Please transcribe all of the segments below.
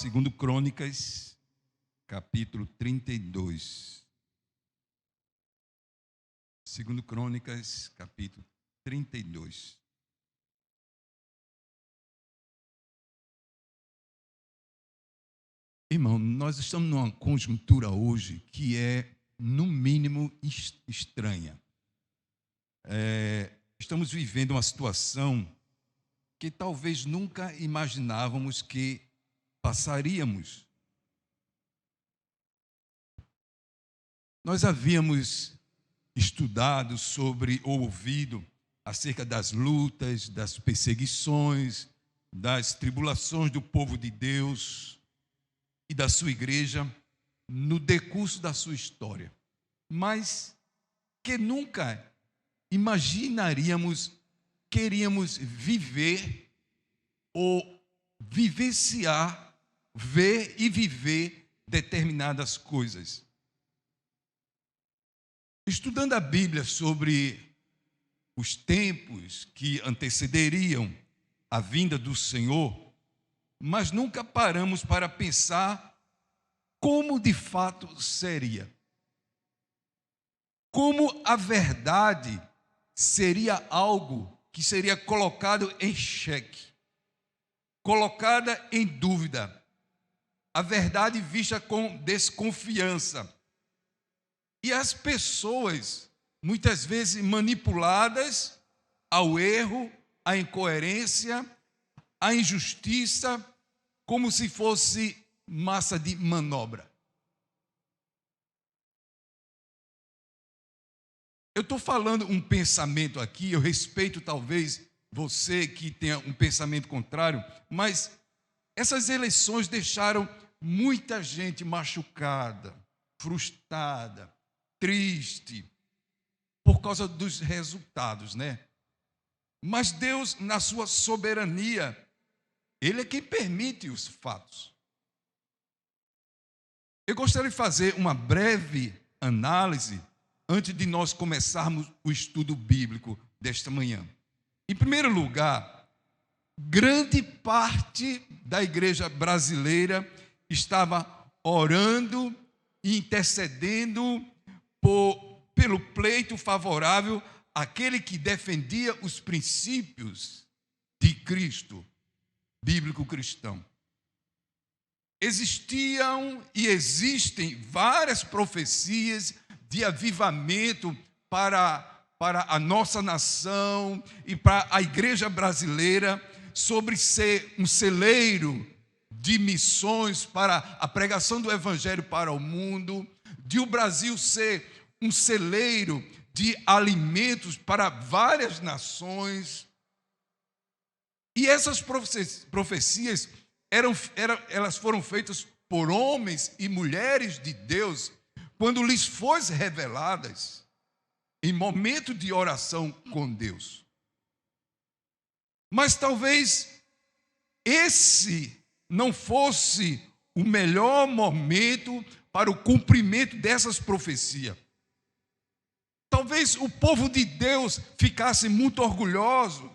2 Crônicas, capítulo 32. 2 Crônicas, capítulo 32. Irmão, nós estamos numa conjuntura hoje que é, no mínimo, estranha. Estamos vivendo uma situação que talvez nunca imaginávamos que passaríamos. Nós havíamos estudado sobre, ou ouvido, acerca das lutas, das perseguições, das tribulações do povo de Deus e da sua igreja no decurso da sua história, mas que nunca imaginaríamos, queríamos viver ou vivenciar, ver e viver determinadas coisas. Estudando a Bíblia sobre os tempos que antecederiam a vinda do Senhor, mas nunca paramos para pensar como de fato seria. Como a verdade seria algo que seria colocado em xeque, colocada em dúvida. A verdade vista com desconfiança. E as pessoas, muitas vezes manipuladas ao erro, à incoerência, à injustiça, como se fosse massa de manobra. Eu estou falando um pensamento aqui, eu respeito talvez você que tenha um pensamento contrário, mas essas eleições deixaram muita gente machucada, frustrada, triste, por causa dos resultados, né? Mas Deus, na sua soberania, Ele é quem permite os fatos. Eu gostaria de fazer uma breve análise antes de nós começarmos o estudo bíblico desta manhã. Em primeiro lugar, grande parte da igreja brasileira estava orando e intercedendo pelo pleito favorável àquele que defendia os princípios de Cristo, bíblico cristão. Existiam e existem várias profecias de avivamento para a nossa nação e para a igreja brasileira sobre ser um celeiro de missões para a pregação do evangelho para o mundo, de o Brasil ser um celeiro de alimentos para várias nações. E essas profecias elas foram feitas por homens e mulheres de Deus quando lhes foram reveladas em momento de oração com Deus. Mas talvez esse não fosse o melhor momento para o cumprimento dessas profecias. Talvez o povo de Deus ficasse muito orgulhoso,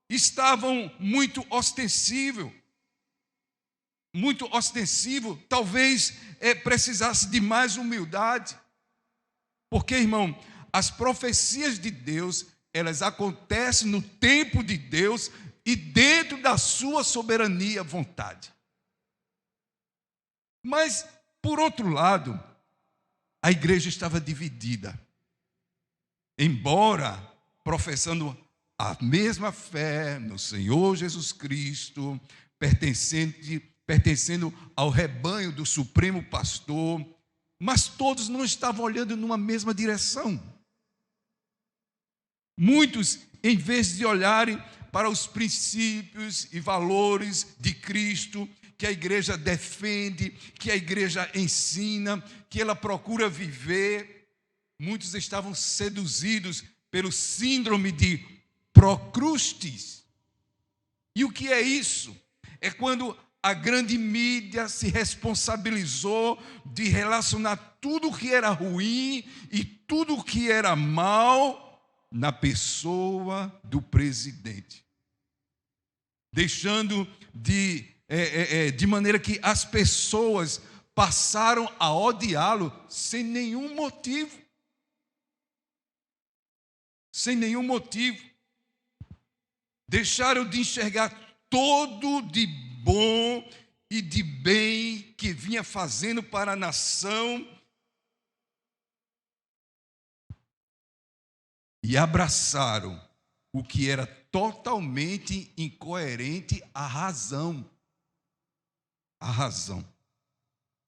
estavam muito ostensivo, talvez precisasse de mais humildade. Porque, irmão, as profecias de Deus, elas acontecem no tempo de Deus e dentro da sua soberania, vontade. Mas, por outro lado, a igreja estava dividida. Embora professando a mesma fé no Senhor Jesus Cristo, pertencendo ao rebanho do Supremo Pastor, mas todos não estavam olhando numa mesma direção. Muitos, em vez de olharem para os princípios e valores de Cristo, que a igreja defende, que a igreja ensina, que ela procura viver, muitos estavam seduzidos pelo síndrome de Procrustes. E o que é isso? É quando a grande mídia se responsabilizou de relacionar tudo o que era ruim e tudo o que era mal na pessoa do presidente, deixando de de maneira que as pessoas passaram a odiá-lo sem nenhum motivo. Sem nenhum motivo. Deixaram de enxergar todo de bom e de bem que vinha fazendo para a nação e abraçaram o que era totalmente incoerente à razão. A razão.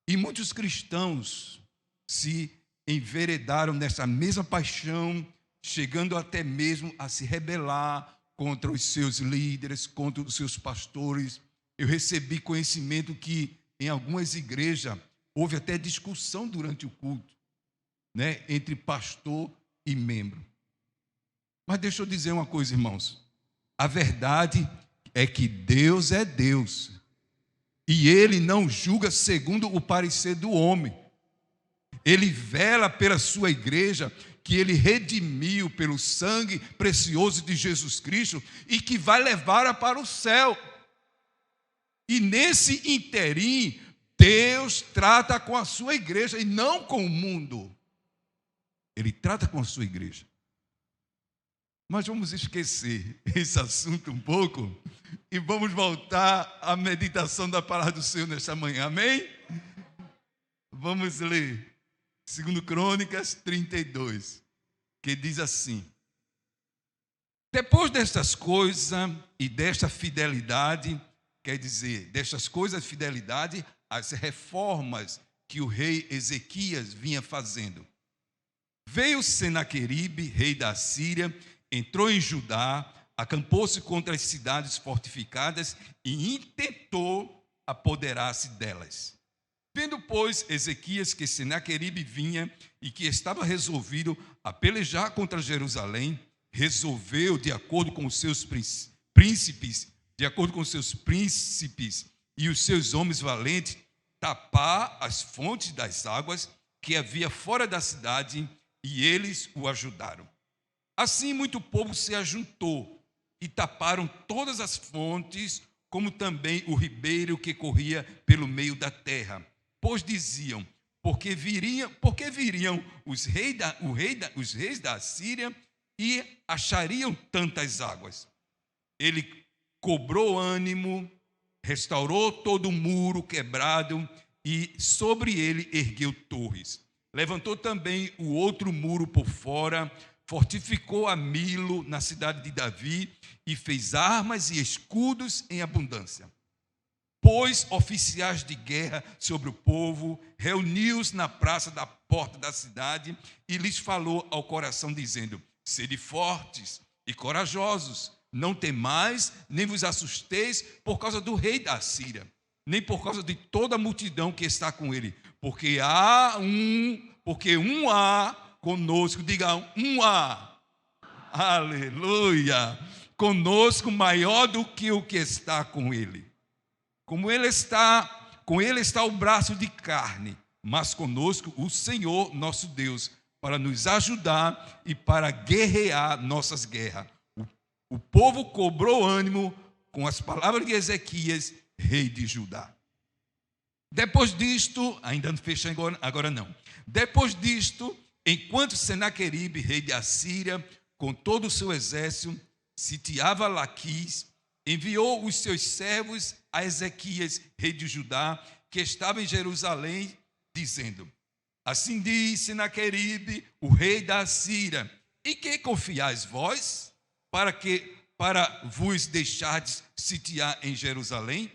E muitos cristãos se enveredaram nessa mesma paixão, chegando até mesmo a se rebelar contra os seus líderes, contra os seus pastores. Eu recebi conhecimento que em algumas igrejas houve até discussão durante o culto, né, entre pastor e membro. Mas deixa eu dizer uma coisa, irmãos. A verdade é que Deus é Deus. E Ele não julga segundo o parecer do homem. Ele vela pela sua igreja, que Ele redimiu pelo sangue precioso de Jesus Cristo e que vai levá-la para o céu. E nesse interim, Deus trata com a sua igreja e não com o mundo. Ele trata com a sua igreja. Mas vamos esquecer esse assunto um pouco e vamos voltar à meditação da palavra do Senhor nesta manhã, amém? Vamos ler 2 Crônicas 32, que diz assim: depois destas coisas e desta fidelidade, quer dizer, destas coisas, fidelidade, as reformas que o rei Ezequias vinha fazendo. Veio Senaqueribe, rei da Síria, entrou em Judá, acampou-se contra as cidades fortificadas e intentou apoderar-se delas. Vendo, pois, Ezequias que Senaqueribe vinha e que estava resolvido a pelejar contra Jerusalém, resolveu, de acordo com os seus príncipes e os seus homens valentes, tapar as fontes das águas que havia fora da cidade, e eles o ajudaram. Assim, muito povo se ajuntou e taparam todas as fontes, como também o ribeiro que corria pelo meio da terra. Pois diziam: porque viriam os reis da Síria e achariam tantas águas. Ele cobrou ânimo, restaurou todo o muro quebrado e sobre ele ergueu torres. Levantou também o outro muro por fora, fortificou a Milo na cidade de Davi e fez armas e escudos em abundância. Pôs oficiais de guerra sobre o povo, reuniu-os na praça da porta da cidade e lhes falou ao coração, dizendo: sede fortes e corajosos, não temais, nem vos assusteis por causa do rei da Síria, nem por causa de toda a multidão que está com ele, porque um há conosco, diga um há, aleluia, conosco maior do que o que está com ele. Com ele está o braço de carne, mas conosco o Senhor nosso Deus, para nos ajudar e para guerrear nossas guerras. O povo cobrou ânimo com as palavras de Ezequias, rei de Judá. Depois disto, ainda não fecha agora não. Depois disto, enquanto Senaqueribe, rei da Síria, com todo o seu exército, sitiava Laquis, enviou os seus servos a Ezequias, rei de Judá, que estava em Jerusalém, dizendo: assim diz Senaqueribe, o rei da Síria: em que confiais vós, para vos deixardes sitiar em Jerusalém?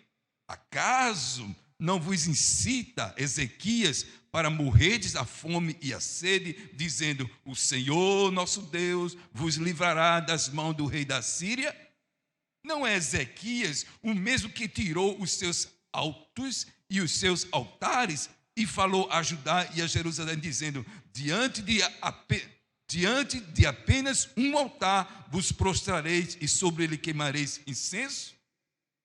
Acaso não vos incita Ezequias para morrerdes a fome e a sede, dizendo: o Senhor nosso Deus vos livrará das mãos do rei da Síria? Não é Ezequias o mesmo que tirou os seus altos e os seus altares e falou a Judá e a Jerusalém, dizendo: diante de apenas um altar vos prostrareis e sobre ele queimareis incenso?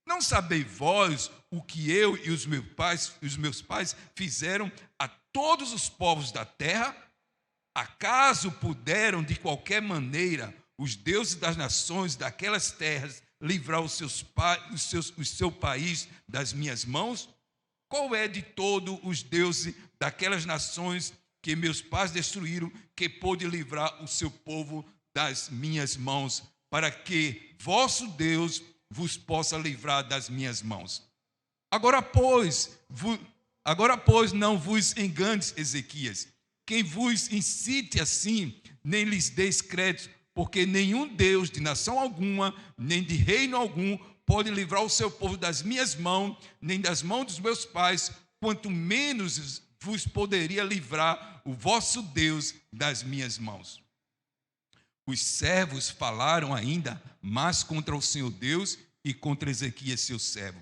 Não sabeis vós o que eu e os meus pais fizeram a todos os povos da terra? Acaso puderam de qualquer maneira os deuses das nações daquelas terras livrar o seu país das minhas mãos? Qual é de todos os deuses daquelas nações que meus pais destruíram, que pôde livrar o seu povo das minhas mãos, para que vosso Deus vos possa livrar das minhas mãos? Agora, pois, não vos enganes, Ezequias. Quem vos incite assim, nem lhes deis crédito, porque nenhum Deus de nação alguma, nem de reino algum, pode livrar o seu povo das minhas mãos, nem das mãos dos meus pais, quanto menos vos poderia livrar o vosso Deus das minhas mãos. Os servos falaram ainda mais contra o Senhor Deus e contra Ezequias, seu servo.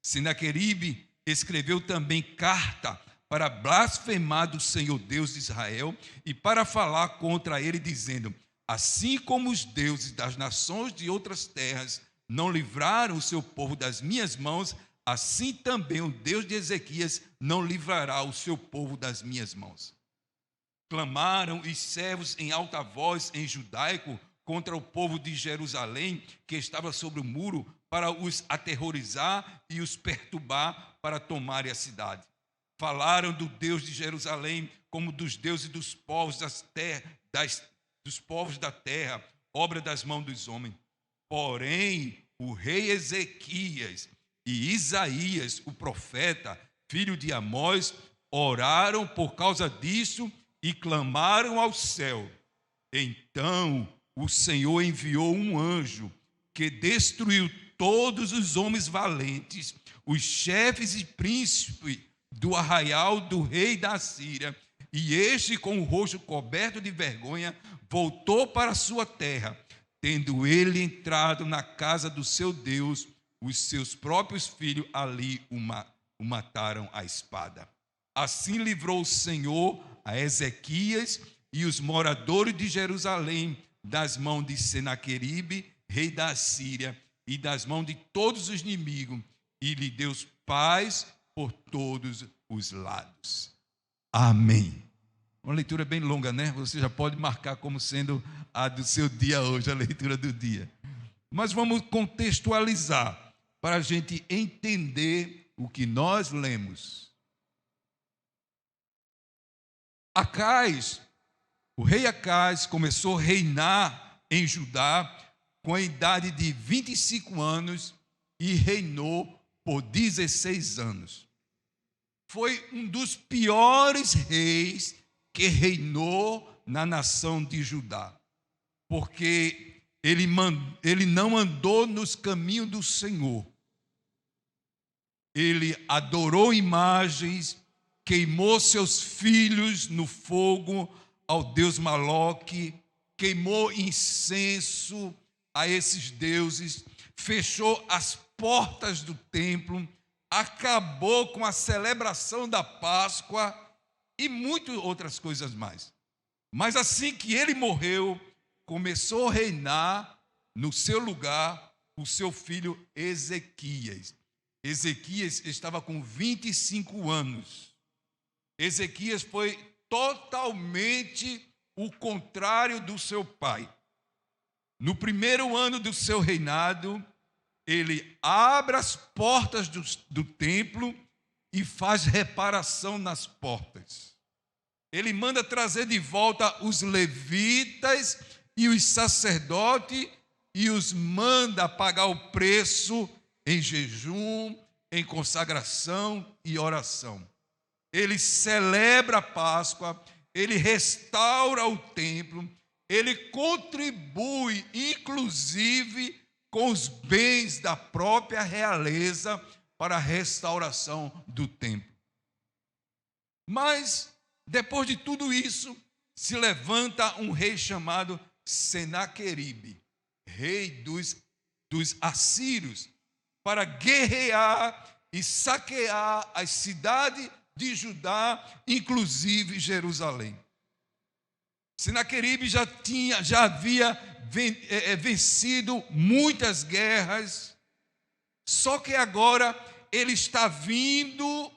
Senaqueribe escreveu também carta para blasfemar do Senhor Deus de Israel e para falar contra ele, dizendo: assim como os deuses das nações de outras terras não livraram o seu povo das minhas mãos, assim também o Deus de Ezequias não livrará o seu povo das minhas mãos. Clamaram os servos em alta voz em judaico contra o povo de Jerusalém, que estava sobre o muro, para os aterrorizar e os perturbar para tomarem a cidade. Falaram do Deus de Jerusalém como dos deuses dos povos dos povos da terra, obra das mãos dos homens. Porém, o rei Ezequias e Isaías, o profeta, filho de Amós, oraram por causa disso e clamaram ao céu. Então o Senhor enviou um anjo que destruiu todos os homens valentes, os chefes e príncipes do arraial do rei da Síria, e este, com o rosto coberto de vergonha, voltou para a sua terra. Tendo ele entrado na casa do seu Deus, os seus próprios filhos ali o mataram à espada. Assim livrou o Senhor a Ezequias e os moradores de Jerusalém das mãos de Senaqueribe, rei da Síria, e das mãos de todos os inimigos, e lhe deu paz por todos os lados. Amém. Uma leitura bem longa, né? Você já pode marcar como sendo a do seu dia hoje, a leitura do dia. Mas vamos contextualizar para a gente entender o que nós lemos. Acais, o rei Acais começou a reinar em Judá com a idade de 25 anos e reinou por 16 anos. Foi um dos piores reis que reinou na nação de Judá, porque ele não andou nos caminhos do Senhor. Ele adorou imagens, queimou seus filhos no fogo ao deus Moloque, queimou incenso a esses deuses, fechou as portas do templo, acabou com a celebração da Páscoa e muitas outras coisas mais. Mas assim que ele morreu, começou a reinar no seu lugar o seu filho Ezequias. Ezequias estava com 25 anos. Ezequias foi totalmente o contrário do seu pai. No primeiro ano do seu reinado, ele abre as portas do templo e faz reparação nas portas. Ele manda trazer de volta os levitas e os sacerdotes e os manda pagar o preço em jejum, em consagração e oração. Ele celebra a Páscoa, ele restaura o templo, ele contribui, inclusive, com os bens da própria realeza para a restauração do templo. Mas, depois de tudo isso, se levanta um rei chamado Senaqueribe, rei dos assírios, para guerrear e saquear as cidades de Judá, inclusive Jerusalém. Senaqueribe já havia vencido muitas guerras, só que agora ele está vindo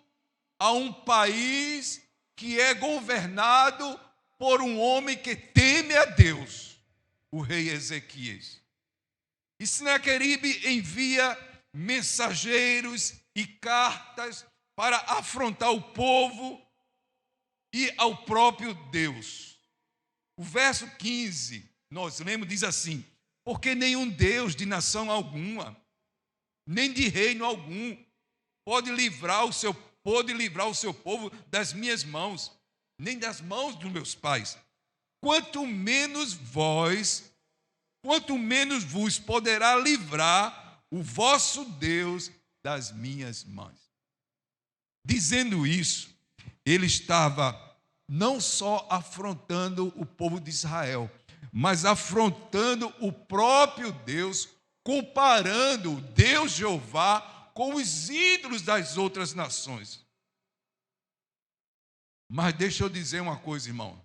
a um país que é governado por um homem que teme a Deus, o rei Ezequias. E Senaqueribe envia mensageiros e cartas para afrontar o povo e ao próprio Deus. O verso 15, nós lemos, diz assim: porque nenhum Deus de nação alguma, nem de reino algum, pode livrar o seu povo das minhas mãos, nem das mãos dos meus pais. Quanto menos vos poderá livrar o vosso Deus das minhas mãos. Dizendo isso, ele estava não só afrontando o povo de Israel, mas afrontando o próprio Deus, comparando o Deus Jeová com os ídolos das outras nações. Mas deixa eu dizer uma coisa, irmão.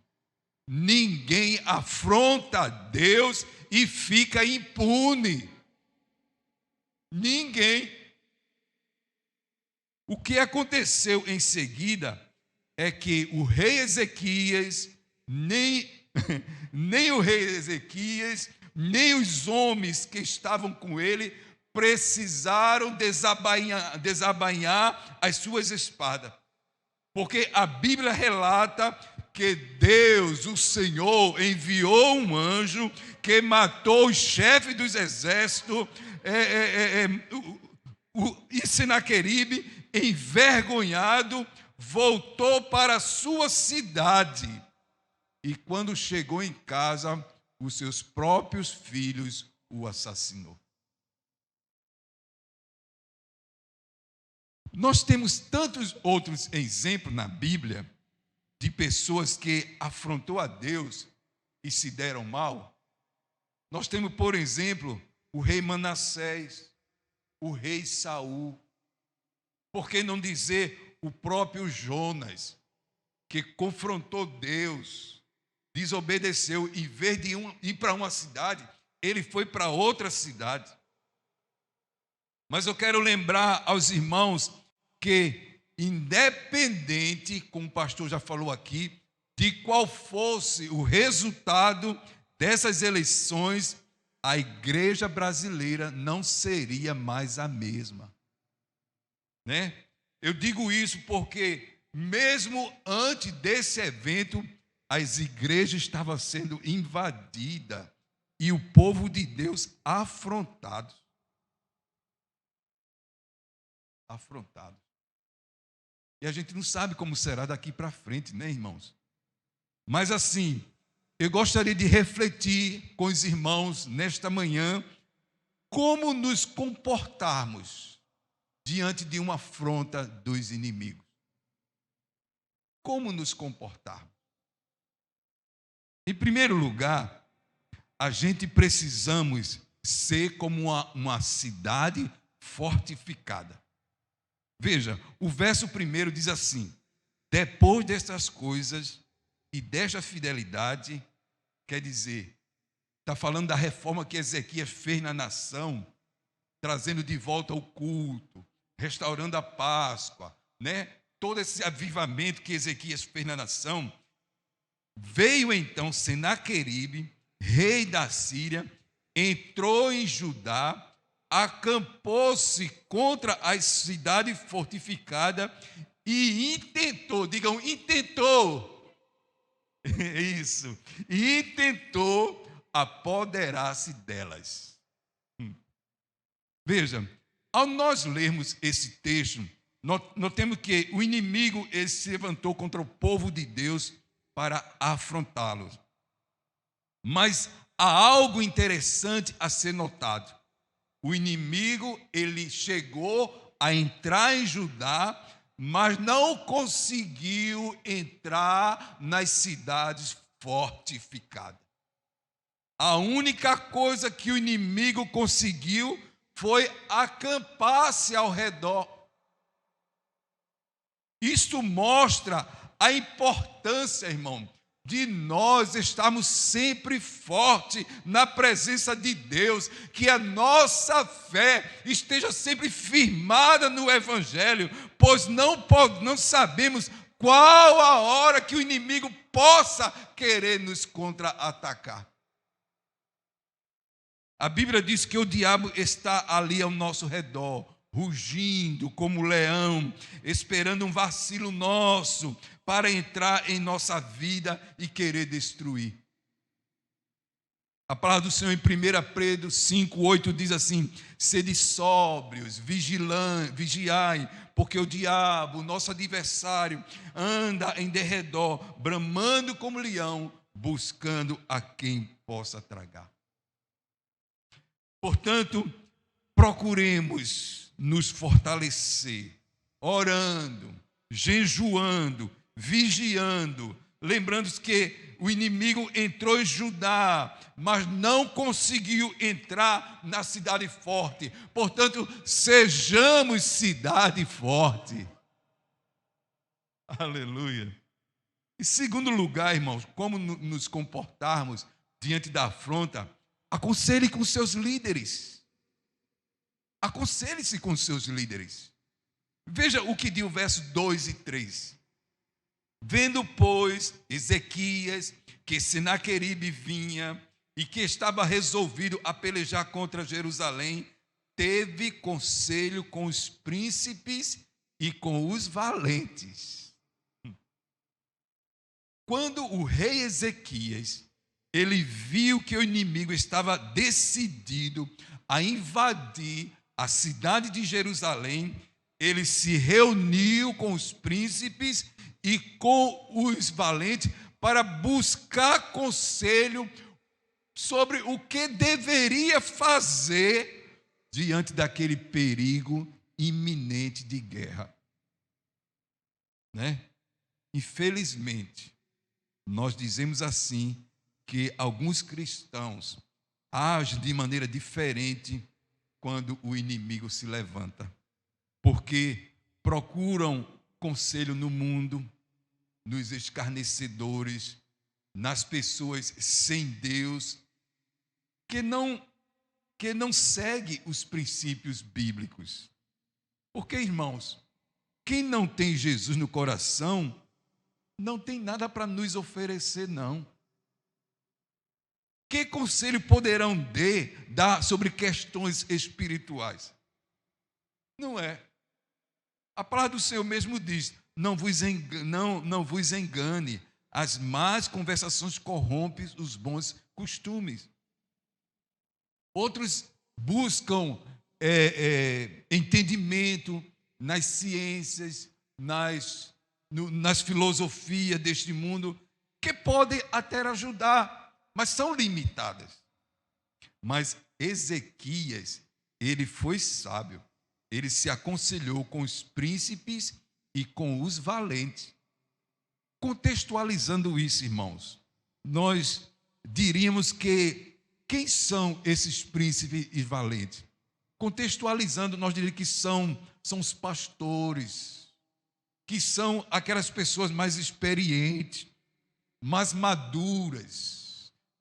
Ninguém afronta Deus e fica impune. Ninguém. O que aconteceu em seguida é que o rei Ezequias, nem o rei Ezequias, nem os homens que estavam com ele precisaram desabainhar as suas espadas. Porque a Bíblia relata que Deus, o Senhor, enviou um anjo que matou os chefes dos exércitos, e Senaqueribe, envergonhado, voltou para a sua cidade. E quando chegou em casa, os seus próprios filhos o assassinou. Nós temos tantos outros exemplos na Bíblia de pessoas que afrontou a Deus e se deram mal. Nós temos, por exemplo, o rei Manassés, o rei Saul. Por que não dizer o próprio Jonas, que confrontou Deus, desobedeceu, em vez de ir para uma cidade, ele foi para outra cidade. Mas eu quero lembrar aos irmãos que, independente, como o pastor já falou aqui, de qual fosse o resultado dessas eleições, a igreja brasileira não seria mais a mesma. Né? Eu digo isso porque, mesmo antes desse evento, as igrejas estavam sendo invadidas e o povo de Deus afrontado. E a gente não sabe como será daqui para frente, né, irmãos? Mas assim, eu gostaria de refletir com os irmãos nesta manhã como nos comportarmos diante de uma afronta dos inimigos. Como nos comportarmos? Em primeiro lugar, a gente precisamos ser como uma cidade fortificada. Veja, o verso 1 diz assim: depois destas coisas e desta fidelidade, quer dizer, está falando da reforma que Ezequias fez na nação, trazendo de volta o culto, restaurando a Páscoa, né? Todo esse avivamento que Ezequias fez na nação. Veio então Senaqueribe, rei da Síria, entrou em Judá, acampou-se contra a cidade fortificada e intentou, digam, intentou, isso, e intentou apoderar-se delas. Veja, ao nós lermos esse texto, notemos que o inimigo ele se levantou contra o povo de Deus para afrontá-los. Mas há algo interessante a ser notado. O inimigo, ele chegou a entrar em Judá, mas não conseguiu entrar nas cidades fortificadas. A única coisa que o inimigo conseguiu foi acampar-se ao redor. Isto mostra a importância, irmão, de nós estarmos sempre fortes na presença de Deus, que a nossa fé esteja sempre firmada no Evangelho, pois não sabemos qual a hora que o inimigo possa querer nos contra-atacar. A Bíblia diz que o diabo está ali ao nosso redor, rugindo como leão, esperando um vacilo nosso para entrar em nossa vida e querer destruir. A palavra do Senhor em 1 Pedro 5:8 diz assim: sede sóbrios, vigiai, porque o diabo, nosso adversário, anda em derredor, bramando como leão, buscando a quem possa tragar. Portanto, procuremos nos fortalecer, orando, jejuando, vigiando, lembrando que o inimigo entrou em Judá, mas não conseguiu entrar na cidade forte. Portanto, sejamos cidade forte. Aleluia. Em segundo lugar, irmãos, como nos comportarmos diante da afronta? Aconselhe com seus líderes. Aconselhe-se com seus líderes. Veja o que diz o verso 2 e 3. Vendo, pois, Ezequias, que Senaqueribe vinha e que estava resolvido a pelejar contra Jerusalém, teve conselho com os príncipes e com os valentes. Quando o rei Ezequias, ele viu que o inimigo estava decidido a invadir a cidade de Jerusalém, ele se reuniu com os príncipes e com os valentes para buscar conselho sobre o que deveria fazer diante daquele perigo iminente de guerra. Né? Infelizmente, nós dizemos assim que alguns cristãos agem de maneira diferente quando o inimigo se levanta, porque procuram conselho no mundo, nos escarnecedores, nas pessoas sem Deus, que não segue os princípios bíblicos. Porque, irmãos, quem não tem Jesus no coração, não tem nada para nos oferecer, não. Que conselho poderão dar sobre questões espirituais? Não é. A palavra do Senhor mesmo diz: não vos engane, as más conversações corrompem os bons costumes. Outros buscam entendimento nas ciências, nas filosofias deste mundo, que podem até ajudar, mas são limitadas. Mas Ezequias, ele foi sábio, ele se aconselhou com os príncipes e com os valentes. Contextualizando isso, irmãos, nós diríamos que quem são esses príncipes e valentes? Contextualizando, nós diríamos que são os pastores, que são aquelas pessoas mais experientes, mais maduras,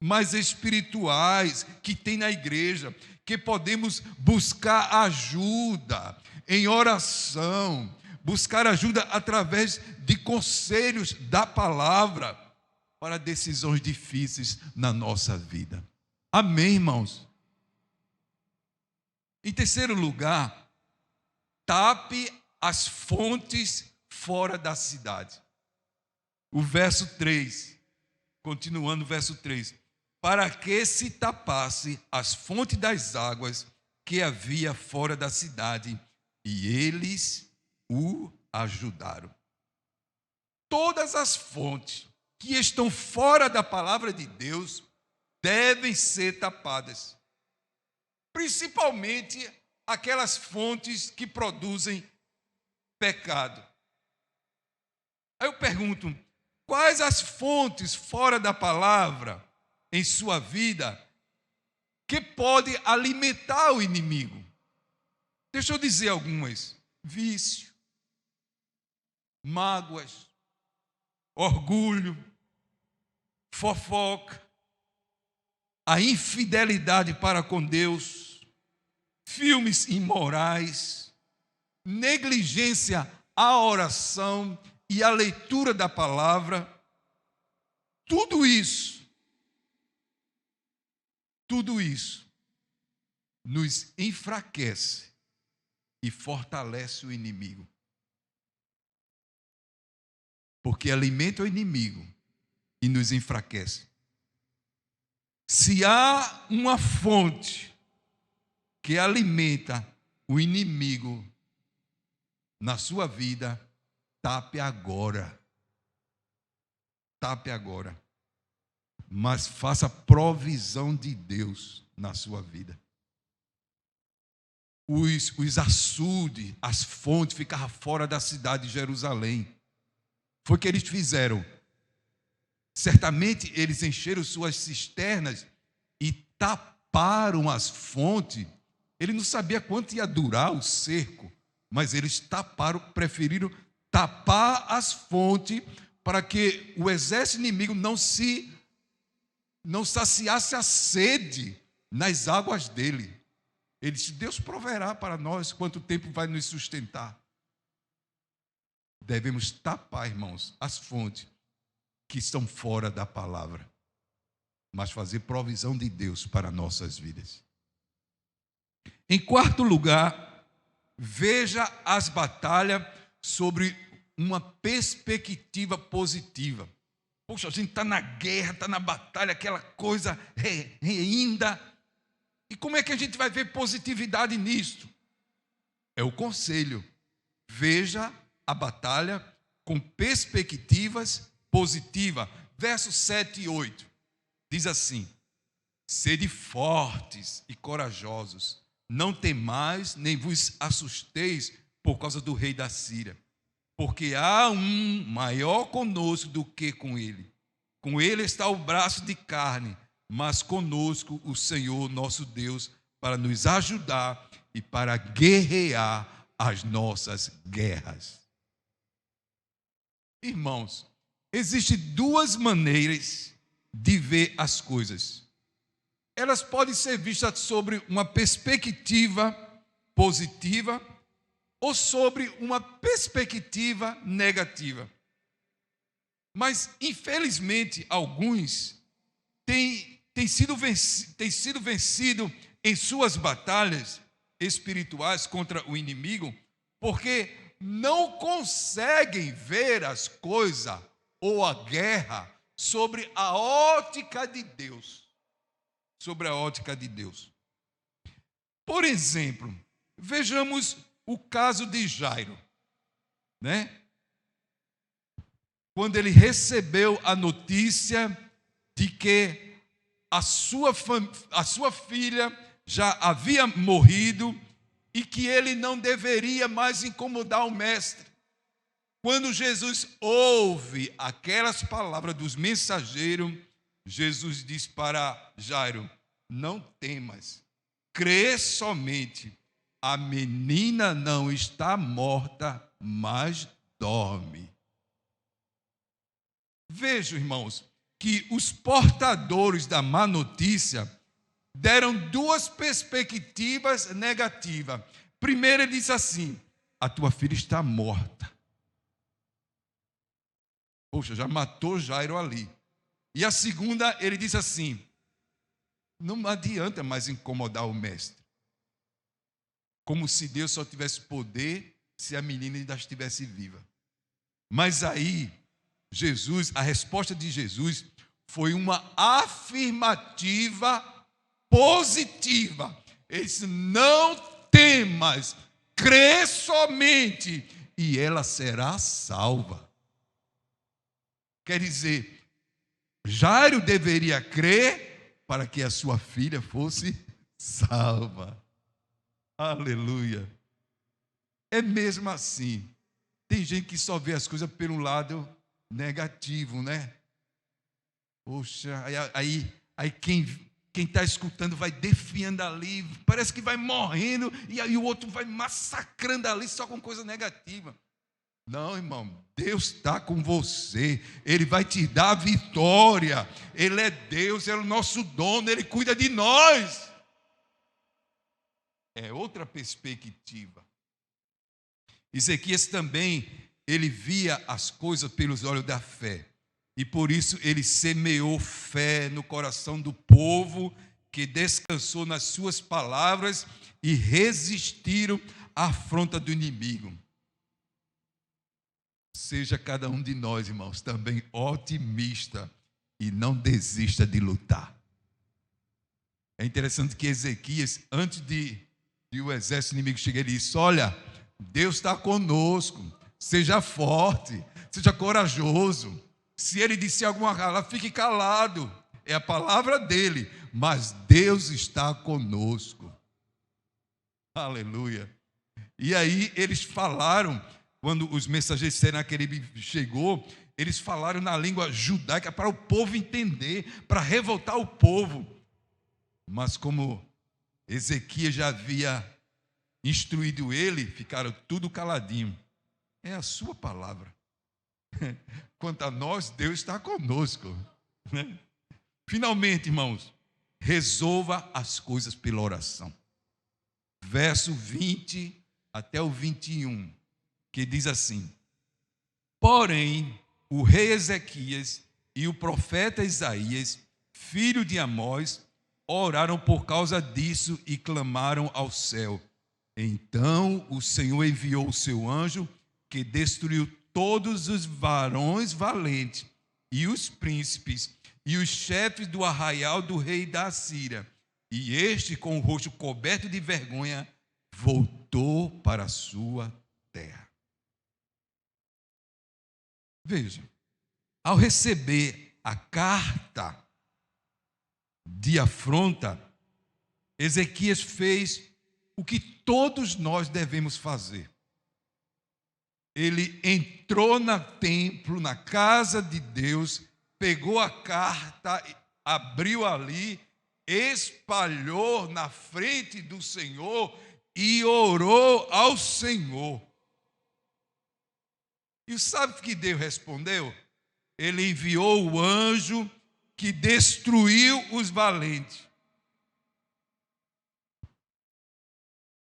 mais espirituais que tem na igreja, que podemos buscar ajuda em oração, buscar ajuda através de conselhos da palavra para decisões difíceis na nossa vida. Amém, irmãos? Em terceiro lugar, tape as fontes fora da cidade. O verso 3, continuando o verso 3. Para que se tapasse as fontes das águas que havia fora da cidade, e eles o ajudaram. Todas as fontes que estão fora da palavra de Deus devem ser tapadas. Principalmente aquelas fontes que produzem pecado. Aí eu pergunto, quais as fontes fora da palavra em sua vida que pode alimentar o inimigo? Deixa eu dizer algumas: vício, mágoas, orgulho, fofoca, a infidelidade para com Deus, filmes imorais, negligência à oração e à leitura da palavra. Tudo isso nos enfraquece e fortalece o inimigo. Porque alimenta o inimigo e nos enfraquece. Se há uma fonte que alimenta o inimigo na sua vida, tape agora. Tape agora. Mas faça provisão de Deus na sua vida. Os açudes, as fontes ficavam fora da cidade de Jerusalém. Foi o que eles fizeram. Certamente eles encheram suas cisternas e taparam as fontes. Ele não sabia quanto ia durar o cerco, mas eles preferiram tapar as fontes para que o exército inimigo não saciasse a sede nas águas dele. Ele disse: Deus proverá para nós quanto tempo vai nos sustentar. Devemos tapar, irmãos, as fontes que estão fora da palavra, mas fazer provisão de Deus para nossas vidas. Em quarto lugar, veja as batalhas sobre uma perspectiva positiva. Poxa, a gente está na guerra, está na batalha, aquela coisa ainda. E como é que a gente vai ver positividade nisso? É o conselho. Veja a batalha com perspectivas positivas. Versos 7 e 8. Diz assim: sede fortes e corajosos, não temais, nem vos assusteis por causa do rei da Síria, porque há um maior conosco do que com ele. Com ele está o braço de carne, mas conosco o Senhor nosso Deus, para nos ajudar e para guerrear as nossas guerras. Irmãos, existem duas maneiras de ver as coisas. Elas podem ser vistas sobre uma perspectiva positiva ou sobre uma perspectiva negativa. Mas, infelizmente, alguns têm sido vencidos em suas batalhas espirituais contra o inimigo, porque não conseguem ver as coisas ou a guerra sobre a ótica de Deus. Sobre a ótica de Deus. Por exemplo, vejamos o caso de Jairo, né? Quando ele recebeu a notícia de que a sua filha já havia morrido e que ele não deveria mais incomodar o mestre. Quando Jesus ouve aquelas palavras dos mensageiros, Jesus diz para Jairo: não temas, crê somente, a menina não está morta, mas dorme. Vejam, irmãos, que os portadores da má notícia deram duas perspectivas negativas. Primeiro, ele disse assim: a tua filha está morta. Poxa, já matou Jairo ali. E a segunda, ele disse assim: não adianta mais incomodar o mestre. Como se Deus só tivesse poder se a menina ainda estivesse viva. Mas aí, a resposta de Jesus foi uma afirmativa positiva. Ele disse: não temas, crê somente, e ela será salva. Quer dizer, Jairo deveria crer para que a sua filha fosse salva. Aleluia. É mesmo assim. Tem gente que só vê as coisas pelo lado negativo, né? Poxa, aí quem está escutando vai defiando ali, parece que vai morrendo, e aí o outro vai massacrando ali só com coisa negativa. Não, irmão, Deus está com você, Ele vai te dar a vitória, Ele é Deus, Ele é o nosso dono, Ele cuida de nós. É outra perspectiva. Ezequias também, ele via as coisas pelos olhos da fé, e por isso ele semeou fé no coração do povo, que descansou nas suas palavras e resistiram à afronta do inimigo. Seja cada um de nós, irmãos, também otimista e não desista de lutar. É interessante que Ezequias, antes de o exército inimigo chegar, ele disse: olha, Deus está conosco, seja forte, seja corajoso. Se ele disser alguma coisa, fique calado, é a palavra dele, mas Deus está conosco. Aleluia. E aí eles falaram, quando os mensageiros de Senaqueribe chegou, eles falaram na língua judaica para o povo entender, para revoltar o povo. Mas como Ezequias já havia instruído ele, ficaram tudo caladinho. É a sua palavra. Quanto a nós, Deus está conosco. Finalmente, irmãos, resolva as coisas pela oração. Verso 20 até o 21, que diz assim: porém, o rei Ezequias e o profeta Isaías, filho de Amós, oraram por causa disso e clamaram ao céu. Então o Senhor enviou o seu anjo, que destruiu todos os varões valentes, e os príncipes, e os chefes do arraial do rei da Assíria. E este, com o rosto coberto de vergonha, voltou para a sua terra. Veja, ao receber a carta de afronta, Ezequias fez o que todos nós devemos fazer. Ele entrou no templo, na casa de Deus, pegou a carta, abriu ali, espalhou na frente do Senhor e orou ao Senhor. E sabe o que Deus respondeu? Ele enviou o anjo que destruiu os valentes.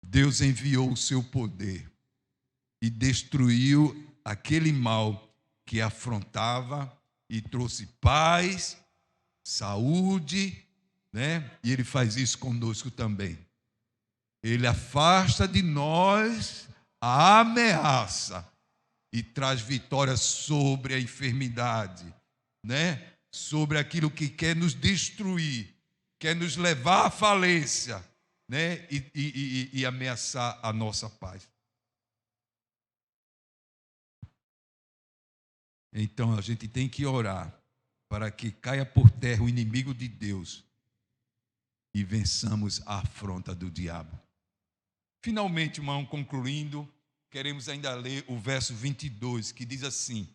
Deus enviou o seu poder e destruiu aquele mal que afrontava e trouxe paz, saúde, né? E ele faz isso conosco também. Ele afasta de nós a ameaça e traz vitória sobre a enfermidade, né? Sobre aquilo que quer nos destruir, quer nos levar à falência, né? E ameaçar a nossa paz. Então a gente tem que orar para que caia por terra o inimigo de Deus e vençamos a afronta do diabo. Finalmente, irmão, concluindo, queremos ainda ler o verso 22, que diz assim: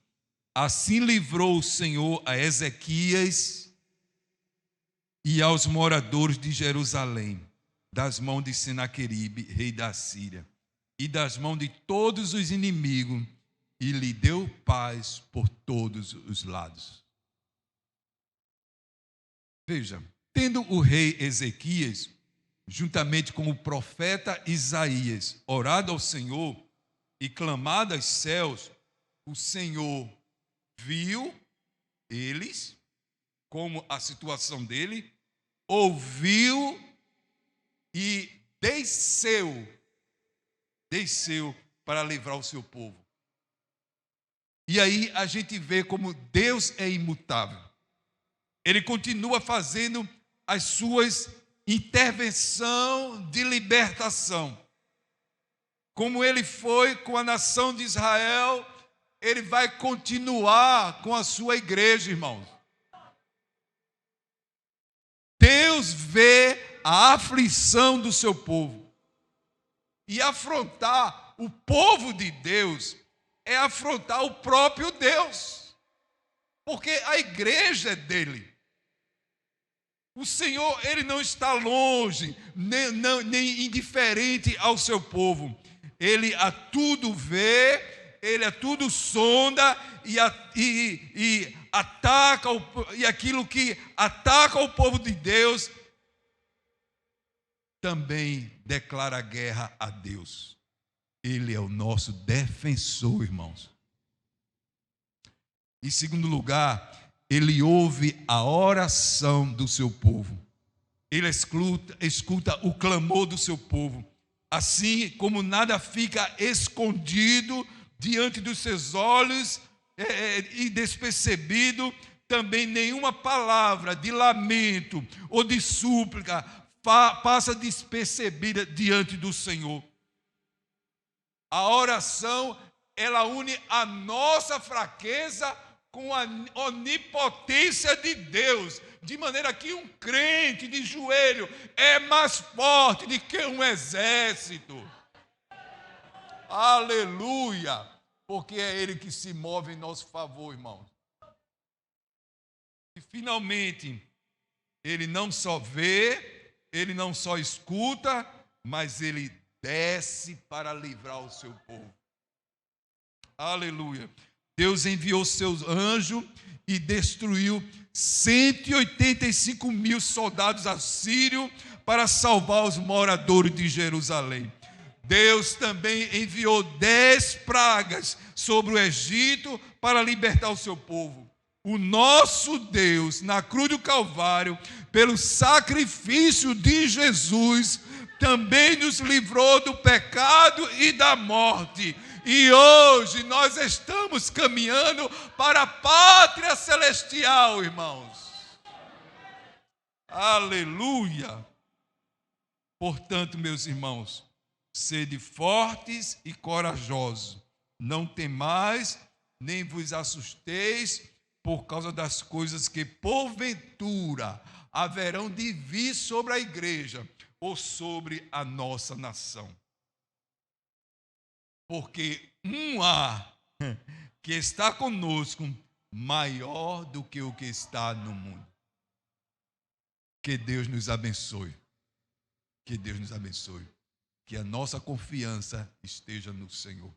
assim livrou o Senhor a Ezequias e aos moradores de Jerusalém das mãos de Senaqueribe, rei da Assíria, e das mãos de todos os inimigos, e lhe deu paz por todos os lados. Veja, tendo o rei Ezequias, juntamente com o profeta Isaías, orado ao Senhor e clamado aos céus, o Senhor viu eles, como a situação dele, ouviu e desceu para livrar o seu povo. E aí a gente vê como Deus é imutável. Ele continua fazendo as suas intervenções de libertação. Como ele foi com a nação de Israel, ele vai continuar com a sua igreja, irmãos. Deus vê a aflição do seu povo. E afrontar o povo de Deus é afrontar o próprio Deus. Porque a igreja é dele. O Senhor, ele não está longe, nem indiferente ao seu povo. Ele a tudo vê, ele a tudo sonda e ataca, e aquilo que ataca o povo de Deus, também declara guerra a Deus. Ele é o nosso defensor, irmãos. Em segundo lugar, ele ouve a oração do seu povo. Ele escuta o clamor do seu povo. Assim como nada fica escondido diante dos seus olhos e despercebido, também nenhuma palavra de lamento ou de súplica passa despercebida diante do Senhor. A oração, ela une a nossa fraqueza com a onipotência de Deus, de maneira que um crente de joelho é mais forte do que um exército. Aleluia! Porque é Ele que se move em nosso favor, irmãos. E finalmente, Ele não só vê, Ele não só escuta, mas Ele desce para livrar o seu povo. Aleluia! Deus enviou seus anjos e destruiu 185 mil soldados assírios para salvar os moradores de Jerusalém. Deus também enviou 10 pragas sobre o Egito para libertar o seu povo. O nosso Deus, na cruz do Calvário, pelo sacrifício de Jesus, também nos livrou do pecado e da morte. E hoje nós estamos caminhando para a pátria celestial, irmãos. Aleluia! Portanto, meus irmãos, sede fortes e corajosos. Não temais, nem vos assusteis por causa das coisas que porventura haverão de vir sobre a igreja ou sobre a nossa nação. Porque um há que está conosco maior do que o que está no mundo. Que Deus nos abençoe. Que Deus nos abençoe. Que a nossa confiança esteja no Senhor.